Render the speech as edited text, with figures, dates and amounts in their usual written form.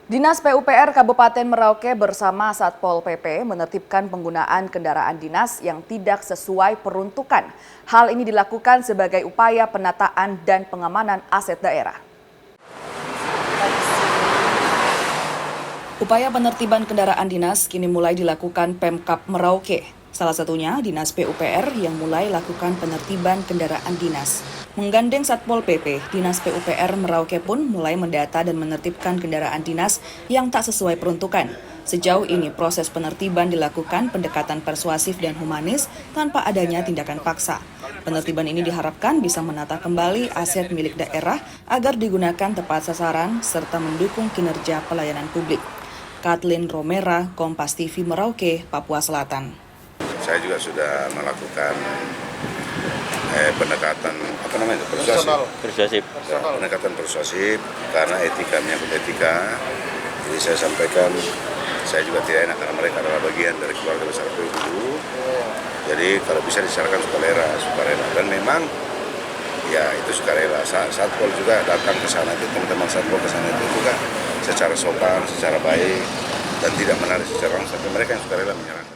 Dinas PUPR Kabupaten Merauke bersama Satpol PP menertibkan penggunaan kendaraan dinas yang tidak sesuai peruntukan. Hal ini dilakukan sebagai upaya penataan dan pengamanan aset daerah. Upaya penertiban kendaraan dinas kini mulai dilakukan Pemkab Merauke. Salah satunya Dinas PUPR yang mulai lakukan penertiban kendaraan dinas. Menggandeng Satpol PP, Dinas PUPR Merauke pun mulai mendata dan menertibkan kendaraan dinas yang tak sesuai peruntukan. Sejauh ini proses penertiban dilakukan pendekatan persuasif dan humanis tanpa adanya tindakan paksa. Penertiban ini diharapkan bisa menata kembali aset milik daerah agar digunakan tepat sasaran serta mendukung kinerja pelayanan publik. Kathleen Romera, Kompas TV Merauke, Papua Selatan. Saya juga sudah melakukan pendekatan persuasif. Pendekatan persuasif karena etika menyangkut etika. Jadi saya sampaikan saya juga tidak enak karena mereka adalah bagian dari keluarga besar PUPR. Jadi kalau bisa diserahkan sukarela. Dan memang ya itu sukarela. Satpol juga datang ke sana itu, teman-teman Satpol ke sana itu juga secara sopan, secara baik dan tidak menarik secara langsung. Tapi mereka yang sukarela menyerahkan.